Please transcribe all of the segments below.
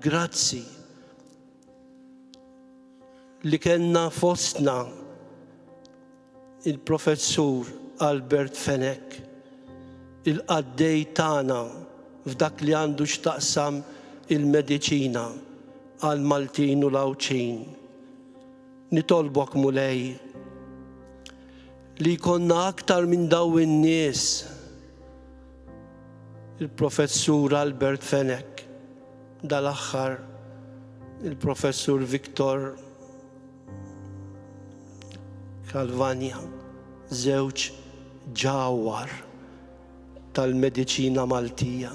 grazzi li kellna fostna il-professur Albert Fenek, il-qaddej tagħna f'dak li għandu x'taqsam il-mediċina għal Maltin u Lawċin. Nitolbok mulej li jkollna aktar minn daw in-nies. Il-professur Albert Fenek, dal-aħħar il-professur Viktor Kalvania, żewġ ġawwar tal-mediċina Maltija.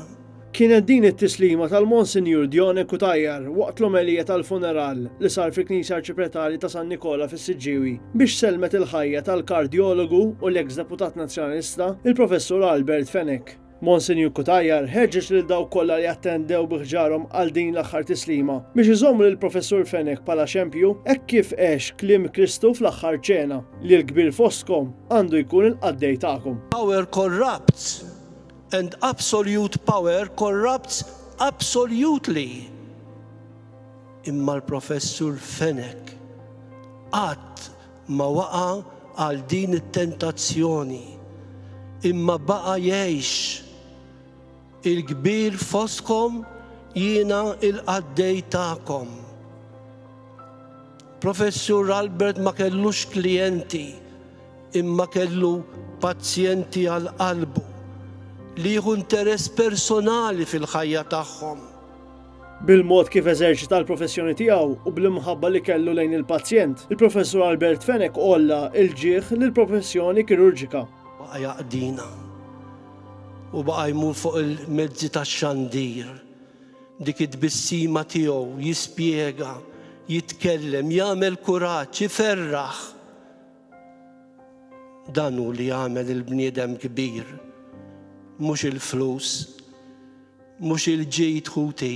Kienet din it-tislima tal-Monsinjur Dione Kutajjar waqt l-omelija tal-funeral li sar fil-Knisja Arċipretali ta' San Nikola fis-Siġġiewi biex selmet il-ħajja tal-kardjologu u l-eks deputat nazzjonalista il-professur Albert Fenek. Monsinjur Kutajjar ħeġġeġ lil dawk kollha li attendew biħġarhom għal din l-aħħar tislima biex iżommu lill-professur Fenek bħala xempju hekk kif għex kliem Kristu fl-aħħar ċena li l-kbir fostkom għandu jkun il-qaddej tagħkom. Power corrupts and absolute power corrupts absolutely. Imma l-professur Fenek qatt ma waqa' għal din it-tentazzjoni, imma baqa' jgħix il-kbir fostkom jiena il-qaddej tagħkom. Professur Albert ma kellux klijenti, imma kellu pazjenti għal qalbu li jieħu interess personali fil-ħajja tagħhom. Bil-mod kif eżerċita l-professjoni tiegħu u bl-imħabba li kellu lejn il-pazjent, il-professur Albert Fenek olla il-ġieħ lill-professjoni kirurġika. Baqa jaqdina u baqa jmur fuq il-mezzi tax-xandir, dik it-tbissima tiegħu jispjega, jitkellem, jagħmel kuraġġ, iferraħ. Dan hu li jagħmel il-bniedem kbir, mhux il-flus, mhux il-ġid ħuti,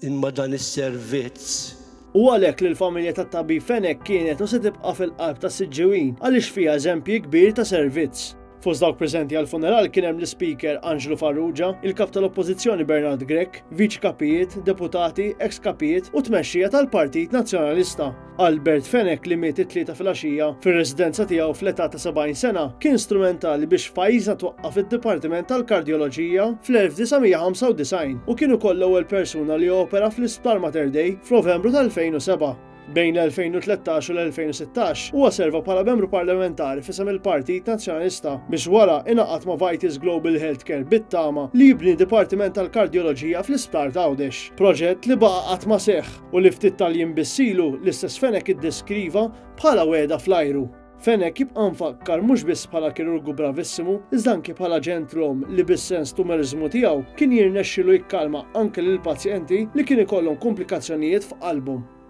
imma dan is-servizz. U għalhekk li l-familja tat-tabib Fenek kienet u se tibqa' fil-qalb tas-Siġġiewin għaliex fiha eżempji kbir ta' servizz. Fost dawk preżenti għall-funeral kien hemm l-Speaker Angelo Farrugia, il-kap tal-Oppożizzjoni Bernard Grech, viċ-kapijiet, deputati, ex-kapijiet u tmexxija tal-Partit Nazzjonalista. Albert Fenek li miet it-tlieta filgħaxija fir-residenza tiegħu fl-età ta' 70 sena kien strumentali biex pajjiżna twaqqaf id-Dipartiment tal-Kardjoloġija fl-1995 u kien ukoll l-ewwel persuna li opera fl-Isptar Mater Dei f'Novembru tal-2007. Bejn l-2013 u l-2016 huwa serva bħala membru parlamentari fisem il-Partit Nazzjonalista biex wara ingħaqad ma' Vitis Global Healthcare bit-tama li jibni Dipartiment tal-Kardjoloġija fl-Isptar ta' Għawdex. Proġett li baqa' qatt ma seħħ u li ftit tal-jiem bissilu l-istess Fenek iddeskriva bħala wegħda fl-ajru. Fenek jibqa' mfakkar mhux biss bħala kirurgu bravissimu, iżda anke bħala ġentlom li bis-sens tumerizmu tiegħu kien jirnexxielu jikkalma anke lil pazjenti li kien ikollhom komplikazzjonijiet f'qalbhom.